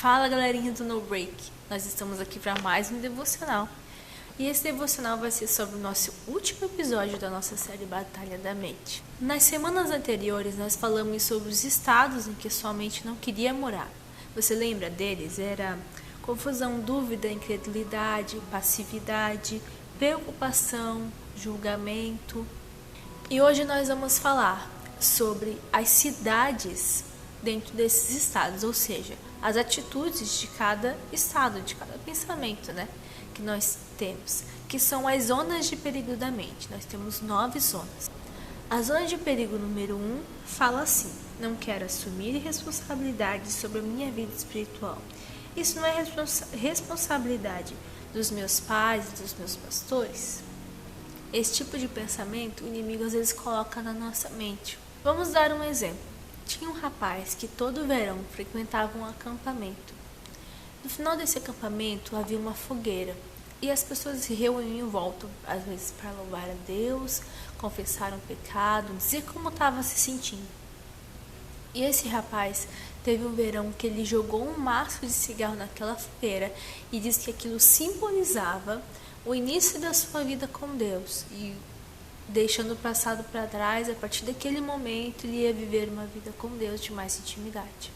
Fala galerinha do No Break, nós estamos aqui para mais um devocional e esse devocional vai ser sobre o nosso último episódio da nossa série Batalha da Mente. Nas semanas anteriores nós falamos sobre os estados em que sua mente não queria morar. Você lembra deles? Era confusão, dúvida, incredulidade, passividade, preocupação, julgamento. E hoje nós vamos falar sobre as cidades dentro desses estados, ou seja, as atitudes de cada estado, de cada pensamento, que nós temos, que são as zonas de perigo da mente. Nós temos 9 zonas. A zona de perigo número 1 fala assim: não quero assumir responsabilidade sobre a minha vida espiritual. Isso não é responsabilidade dos meus pais e dos meus pastores? Esse tipo de pensamento o inimigo às vezes coloca na nossa mente. Vamos dar um exemplo. Tinha um rapaz que todo verão frequentava um acampamento. No final desse acampamento havia uma fogueira e as pessoas se reuniam em volta, às vezes para louvar a Deus, confessar um pecado, dizer como estava se sentindo. E esse rapaz teve um verão que ele jogou um maço de cigarro naquela fogueira e disse que aquilo simbolizava o início da sua vida com Deus e deixando o passado para trás. A partir daquele momento ele ia viver uma vida com Deus de mais intimidade.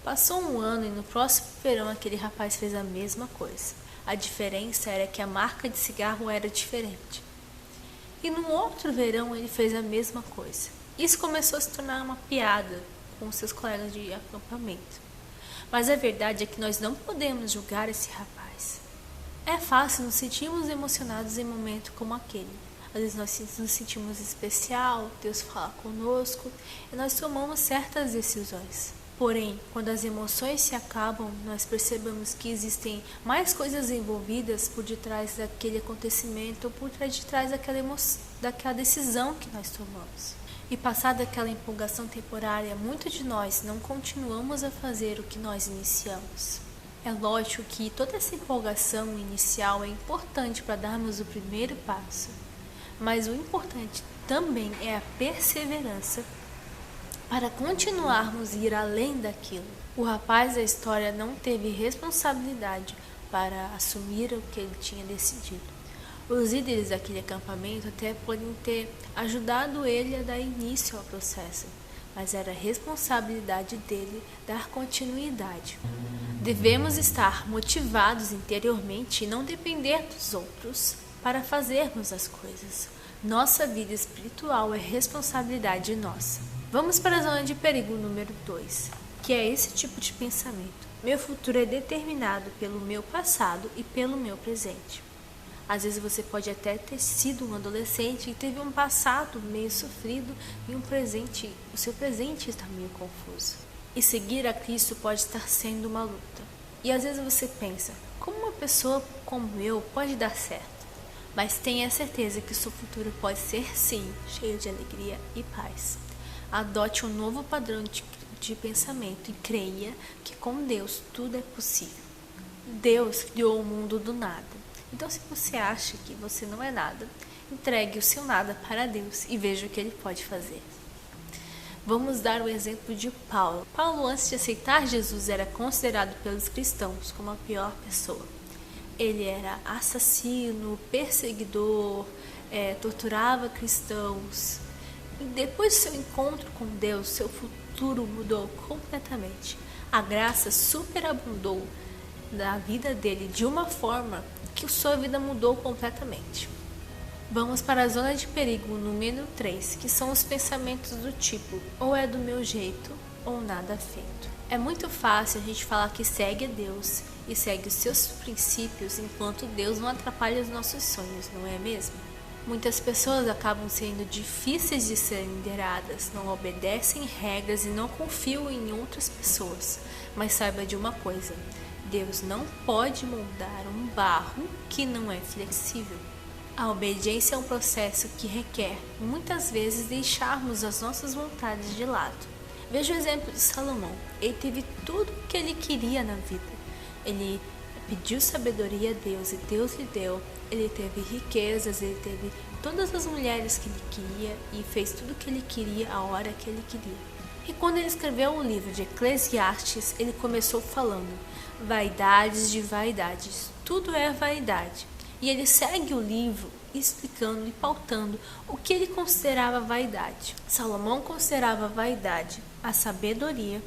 Passou um ano e no próximo verão aquele rapaz fez a mesma coisa. A diferença era que a marca de cigarro era diferente. E no outro verão ele fez a mesma coisa. Isso começou a se tornar uma piada com seus colegas de acampamento. Mas a verdade é que nós não podemos julgar esse rapaz. É fácil nos sentirmos emocionados em um momento como aquele. Às vezes nós nos sentimos especial, Deus fala conosco e nós tomamos certas decisões. Porém, quando as emoções se acabam, nós percebemos que existem mais coisas envolvidas por detrás daquele acontecimento, por detrás daquela decisão que nós tomamos. E passada aquela empolgação temporária, muitos de nós não continuamos a fazer o que nós iniciamos. É lógico que toda essa empolgação inicial é importante para darmos o primeiro passo. Mas o importante também é a perseverança para continuarmos a ir além daquilo. O rapaz da história não teve responsabilidade para assumir o que ele tinha decidido. Os líderes daquele acampamento até podem ter ajudado ele a dar início ao processo, mas era responsabilidade dele dar continuidade. Devemos estar motivados interiormente e não depender dos outros para fazermos as coisas. Nossa vida espiritual é responsabilidade nossa. Vamos para a zona de perigo número 2, que é esse tipo de pensamento. Meu futuro é determinado pelo meu passado e pelo meu presente. Às vezes você pode até ter sido um adolescente e teve um passado meio sofrido e o seu presente está meio confuso. E seguir a Cristo pode estar sendo uma luta. E às vezes você pensa, como uma pessoa como eu pode dar certo? Mas tenha certeza que o seu futuro pode ser sim, cheio de alegria e paz. Adote um novo padrão de pensamento e creia que com Deus tudo é possível. Deus criou o mundo do nada. Então se você acha que você não é nada, entregue o seu nada para Deus e veja o que Ele pode fazer. Vamos dar o exemplo de Paulo. Paulo, antes de aceitar Jesus, era considerado pelos cristãos como a pior pessoa. Ele era assassino, perseguidor, torturava cristãos. E depois do seu encontro com Deus, seu futuro mudou completamente. A graça superabundou na vida dele de uma forma que sua vida mudou completamente. Vamos para a zona de perigo número 3, que são os pensamentos do tipo, ou é do meu jeito, ou nada feito. É muito fácil a gente falar que segue a Deus e segue os seus princípios enquanto Deus não atrapalha os nossos sonhos, não é mesmo? Muitas pessoas acabam sendo difíceis de serem lideradas, não obedecem regras e não confiam em outras pessoas. Mas saiba de uma coisa, Deus não pode moldar um barro que não é flexível. A obediência é um processo que requer, muitas vezes, deixarmos as nossas vontades de lado. Veja o exemplo de Salomão. Ele teve tudo o que ele queria na vida. Ele pediu sabedoria a Deus e Deus lhe deu. Ele teve riquezas, ele teve todas as mulheres que ele queria e fez tudo o que ele queria a hora que ele queria. E quando ele escreveu o livro de Eclesiastes, ele começou falando: vaidades de vaidades, tudo é vaidade. E ele segue o livro explicando e pautando o que ele considerava vaidade. Salomão considerava vaidade a sabedoria,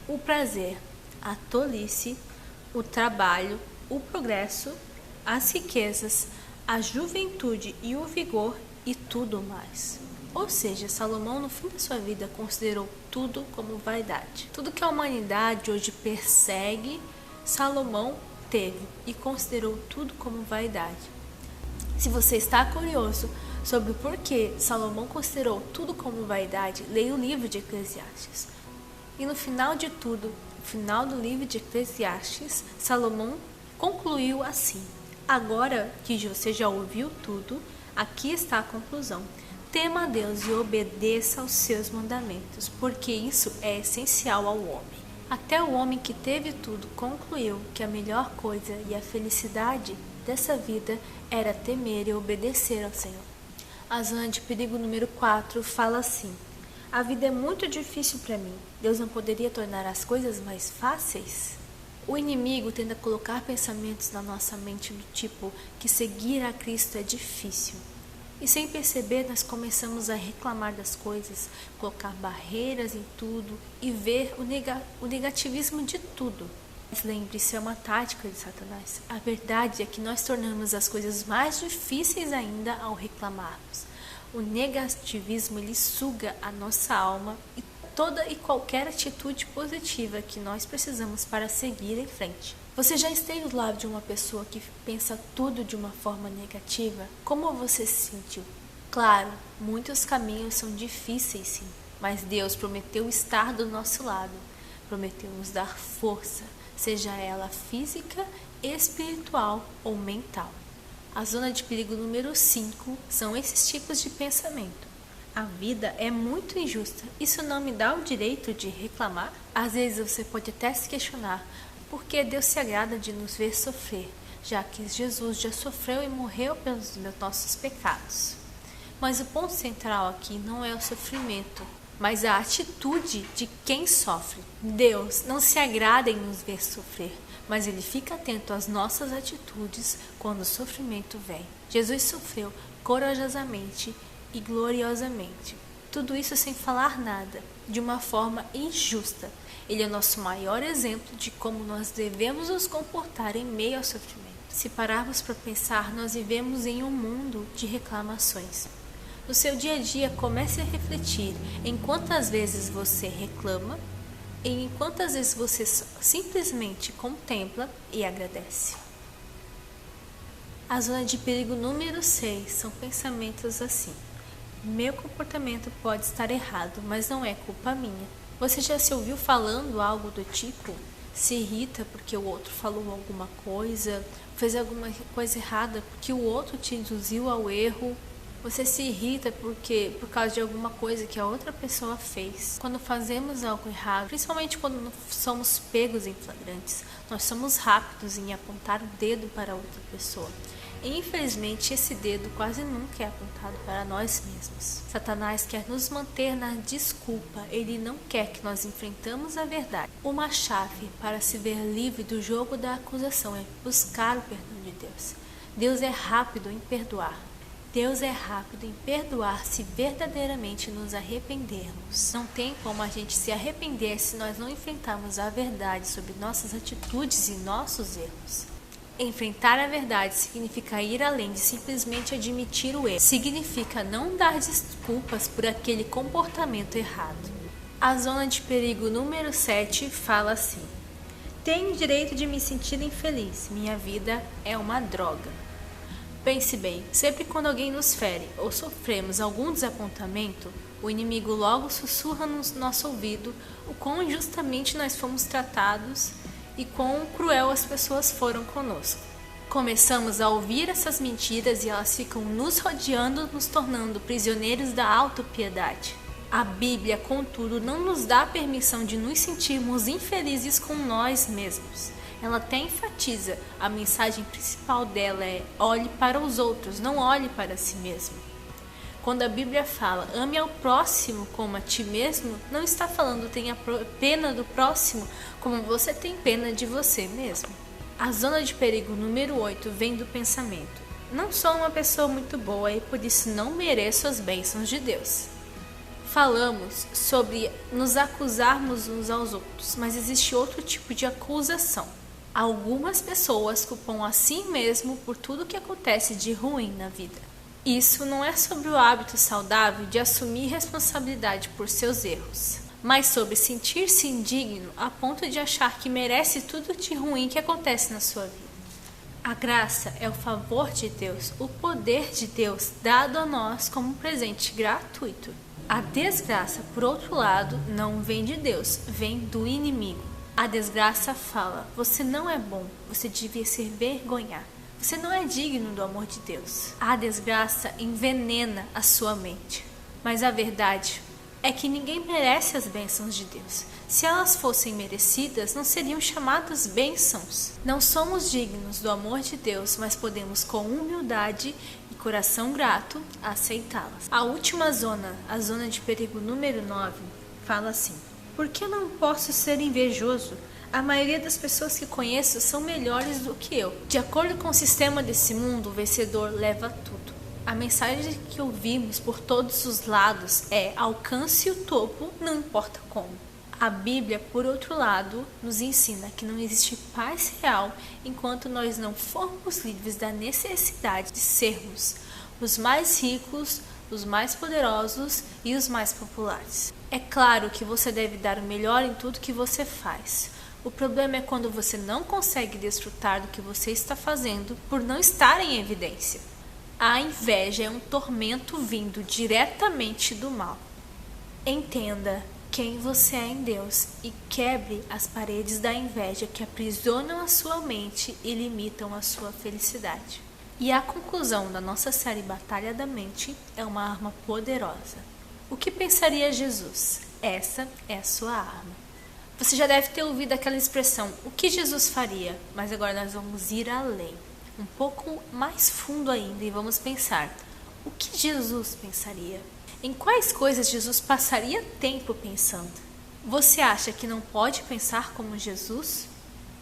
o prazer, a tolice, o trabalho, o progresso, as riquezas, a juventude e o vigor e tudo mais. Ou seja, Salomão no fim da sua vida considerou tudo como vaidade. Tudo que a humanidade hoje persegue, Salomão teve e considerou tudo como vaidade. Se você está curioso sobre o porquê Salomão considerou tudo como vaidade, leia o livro de Eclesiastes. E no final de tudo, no final do livro de Eclesiastes, Salomão concluiu assim: agora que você já ouviu tudo, aqui está a conclusão. Tema a Deus e obedeça aos seus mandamentos, porque isso é essencial ao homem. Até o homem que teve tudo concluiu que a melhor coisa e a felicidade dessa vida era temer e obedecer ao Senhor. A zona de perigo número 4 fala assim: a vida é muito difícil para mim. Deus não poderia tornar as coisas mais fáceis? O inimigo tenta colocar pensamentos na nossa mente do tipo que seguir a Cristo é difícil. E sem perceber, nós começamos a reclamar das coisas, colocar barreiras em tudo e ver o negativismo de tudo. Mas lembre, isso é uma tática de Satanás. A verdade é que nós tornamos as coisas mais difíceis ainda ao reclamarmos. O negativismo, ele suga a nossa alma e toda e qualquer atitude positiva que nós precisamos para seguir em frente. Você já esteve do lado de uma pessoa que pensa tudo de uma forma negativa? Como você se sentiu? Claro, muitos caminhos são difíceis sim, mas Deus prometeu estar do nosso lado, prometeu nos dar força, seja ela física, espiritual ou mental. A zona de perigo número 5 são esses tipos de pensamento. A vida é muito injusta, isso não me dá o direito de reclamar? Às vezes você pode até se questionar: por que Deus se agrada de nos ver sofrer, já que Jesus já sofreu e morreu pelos nossos pecados? Mas o ponto central aqui não é o sofrimento, mas a atitude de quem sofre. Deus não se agrada em nos ver sofrer, mas Ele fica atento às nossas atitudes quando o sofrimento vem. Jesus sofreu corajosamente e gloriosamente. Tudo isso sem falar nada, de uma forma injusta. Ele é o nosso maior exemplo de como nós devemos nos comportar em meio ao sofrimento. Se pararmos para pensar, nós vivemos em um mundo de reclamações. No seu dia a dia, comece a refletir em quantas vezes você reclama e em quantas vezes você simplesmente contempla e agradece. A zona de perigo número 6 são pensamentos assim: meu comportamento pode estar errado, mas não é culpa minha. Você já se ouviu falando algo do tipo: se irrita porque o outro falou alguma coisa, fez alguma coisa errada porque o outro te induziu ao erro? Você se irrita por causa de alguma coisa que a outra pessoa fez. Quando fazemos algo errado, principalmente quando somos pegos em flagrantes, nós somos rápidos em apontar o dedo para outra pessoa. E infelizmente esse dedo quase nunca é apontado para nós mesmos. Satanás quer nos manter na desculpa, ele não quer que nós enfrentamos a verdade. Uma chave para se ver livre do jogo da acusação é buscar o perdão de Deus. Deus é rápido em perdoar. Deus é rápido em perdoar se verdadeiramente nos arrependermos. Não tem como a gente se arrepender se nós não enfrentarmos a verdade sobre nossas atitudes e nossos erros. Enfrentar a verdade significa ir além de simplesmente admitir o erro. Significa não dar desculpas por aquele comportamento errado. A zona de perigo número 7 fala assim: tenho o direito de me sentir infeliz. Minha vida é uma droga. Pense bem, sempre quando alguém nos fere ou sofremos algum desapontamento, o inimigo logo sussurra no nosso ouvido o quão injustamente nós fomos tratados e quão cruel as pessoas foram conosco. Começamos a ouvir essas mentiras e elas ficam nos rodeando, nos tornando prisioneiros da autopiedade. A Bíblia, contudo, não nos dá permissão de nos sentirmos infelizes com nós mesmos. Ela até enfatiza, a mensagem principal dela é: olhe para os outros, não olhe para si mesmo. Quando a Bíblia fala ame ao próximo como a ti mesmo, não está falando tenha pena do próximo como você tem pena de você mesmo. A zona de perigo número 8 vem do pensamento. Não sou uma pessoa muito boa e por isso não mereço as bênçãos de Deus. Falamos sobre nos acusarmos uns aos outros, mas existe outro tipo de acusação. Algumas pessoas culpam a si mesmo por tudo que acontece de ruim na vida. Isso não é sobre o hábito saudável de assumir responsabilidade por seus erros, mas sobre sentir-se indigno a ponto de achar que merece tudo de ruim que acontece na sua vida. A graça é o favor de Deus, o poder de Deus dado a nós como um presente gratuito. A desgraça, por outro lado, não vem de Deus, vem do inimigo. A desgraça fala: você não é bom, você devia se vergonhar. Você não é digno do amor de Deus. A desgraça envenena a sua mente. Mas a verdade é que ninguém merece as bênçãos de Deus. Se elas fossem merecidas, não seriam chamadas bênçãos. Não somos dignos do amor de Deus, mas podemos com humildade e coração grato aceitá-las. A última zona, a zona de perigo número 9, fala assim: por que não posso ser invejoso? A maioria das pessoas que conheço são melhores do que eu. De acordo com o sistema desse mundo, o vencedor leva tudo. A mensagem que ouvimos por todos os lados é: alcance o topo, não importa como. A Bíblia, por outro lado, nos ensina que não existe paz real enquanto nós não formos livres da necessidade de sermos os mais ricos, os mais poderosos e os mais populares. É claro que você deve dar o melhor em tudo que você faz. O problema é quando você não consegue desfrutar do que você está fazendo por não estar em evidência. A inveja é um tormento vindo diretamente do mal. Entenda quem você é em Deus e quebre as paredes da inveja que aprisionam a sua mente e limitam a sua felicidade. E a conclusão da nossa série Batalha da Mente é uma arma poderosa. O que pensaria Jesus? Essa é a sua arma. Você já deve ter ouvido aquela expressão, o que Jesus faria? Mas agora nós vamos ir além, um pouco mais fundo ainda, e vamos pensar, o que Jesus pensaria? Em quais coisas Jesus passaria tempo pensando? Você acha que não pode pensar como Jesus?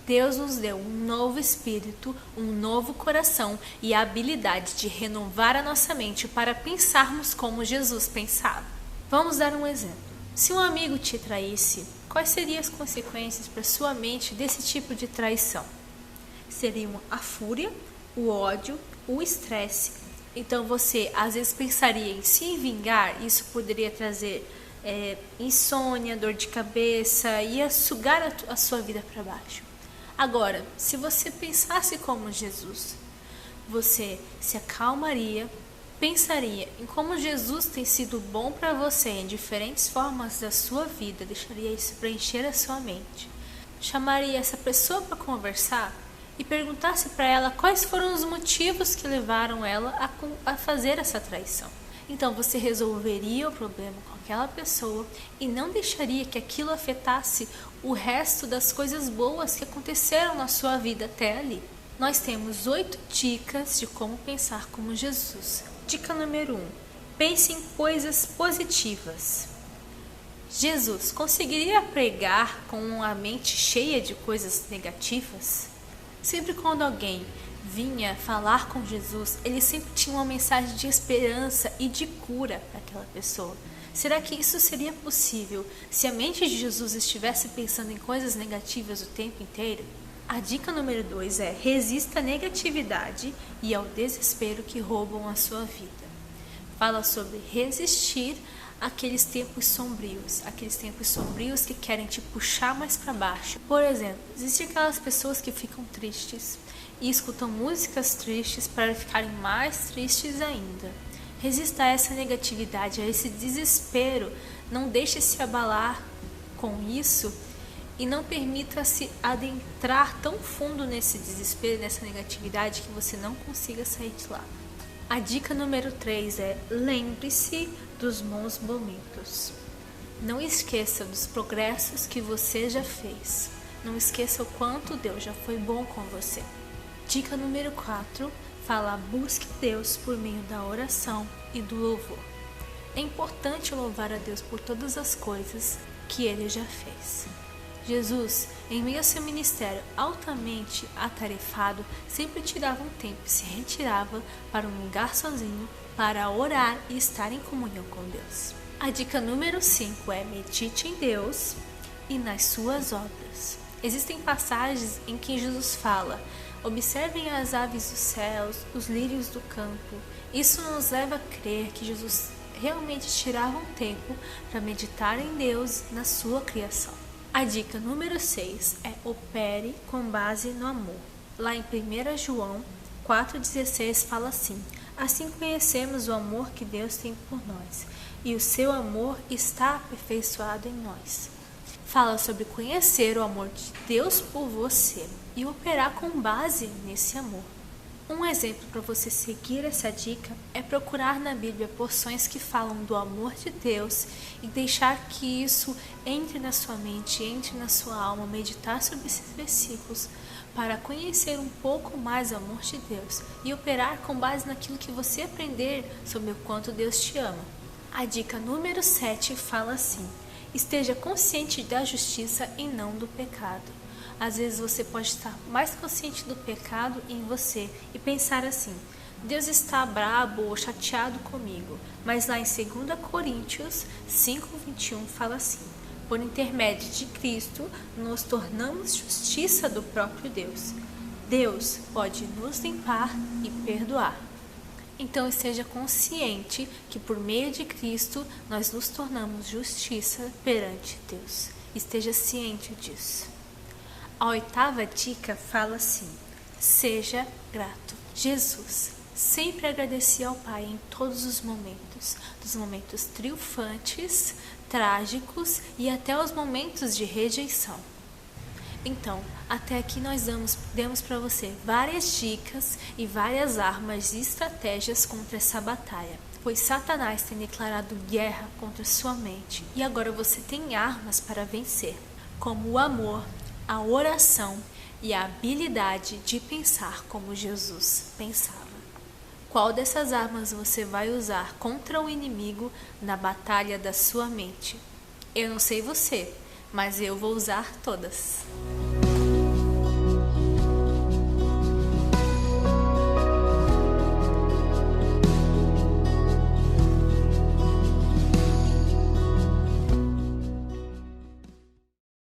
Deus nos deu um novo espírito, um novo coração e a habilidade de renovar a nossa mente para pensarmos como Jesus pensava. Vamos dar um exemplo. Se um amigo te traísse, quais seriam as consequências para sua mente desse tipo de traição? Seriam a fúria, o ódio, o estresse. Então você às vezes pensaria em se vingar, isso poderia trazer insônia, dor de cabeça, ia sugar a sua vida para baixo. Agora, se você pensasse como Jesus, você se acalmaria, pensaria em como Jesus tem sido bom para você em diferentes formas da sua vida, deixaria isso preencher a sua mente. Chamaria essa pessoa para conversar e perguntasse para ela quais foram os motivos que levaram ela a fazer essa traição. Então você resolveria o problema com aquela pessoa e não deixaria que aquilo afetasse o resto das coisas boas que aconteceram na sua vida até ali. Nós temos 8 dicas de como pensar como Jesus. Dica número 1. Pense em coisas positivas. Jesus conseguiria pregar com a mente cheia de coisas negativas? Sempre quando alguém vinha falar com Jesus, ele sempre tinha uma mensagem de esperança e de cura para aquela pessoa. Será que isso seria possível se a mente de Jesus estivesse pensando em coisas negativas o tempo inteiro? A dica número 2 é: resista à negatividade e ao desespero que roubam a sua vida. Fala sobre resistir àqueles tempos sombrios que querem te puxar mais para baixo. Por exemplo, existem aquelas pessoas que ficam tristes e escutam músicas tristes para ficarem mais tristes ainda. Resista a essa negatividade, a esse desespero. Não deixe se abalar com isso e não permita-se adentrar tão fundo nesse desespero, nessa negatividade, que você não consiga sair de lá. A dica número 3 é: lembre-se dos bons momentos. Não esqueça dos progressos que você já fez. Não esqueça o quanto Deus já foi bom com você. Dica número 4 fala: busque Deus por meio da oração e do louvor. É importante louvar a Deus por todas as coisas que Ele já fez. Jesus, em meio ao seu ministério altamente atarefado, sempre tirava um tempo e se retirava para um lugar sozinho para orar e estar em comunhão com Deus. A dica número 5 é: medite em Deus e nas suas obras. Existem passagens em que Jesus fala: observem as aves dos céus, os lírios do campo. Isso nos leva a crer que Jesus realmente tirava um tempo para meditar em Deus na sua criação. A dica número 6 é: opere com base no amor. Lá em 1 João 4,16 fala assim: assim conhecemos o amor que Deus tem por nós, e o seu amor está aperfeiçoado em nós. Fala sobre conhecer o amor de Deus por você e operar com base nesse amor. Um exemplo para você seguir essa dica é procurar na Bíblia porções que falam do amor de Deus e deixar que isso entre na sua mente, entre na sua alma, meditar sobre esses versículos para conhecer um pouco mais o amor de Deus e operar com base naquilo que você aprender sobre o quanto Deus te ama. A dica número 7 fala assim: esteja consciente da justiça e não do pecado. Às vezes você pode estar mais consciente do pecado em você e pensar assim: Deus está brabo ou chateado comigo. Mas lá em 2 Coríntios 5:21 fala assim: por intermédio de Cristo, nos tornamos justiça do próprio Deus. Deus pode nos limpar e perdoar. Então esteja consciente que por meio de Cristo nós nos tornamos justiça perante Deus. Esteja ciente disso. A 8ª dica fala assim: seja grato. Jesus sempre agradecia ao Pai em todos os momentos, dos momentos triunfantes, trágicos e até os momentos de rejeição. Então, até aqui nós demos para você várias dicas e várias armas e estratégias contra essa batalha, pois Satanás tem declarado guerra contra sua mente e agora você tem armas para vencer, como o amor, a oração e a habilidade de pensar como Jesus pensava. Qual dessas armas você vai usar contra o inimigo na batalha da sua mente? Eu não sei você, mas eu vou usar todas.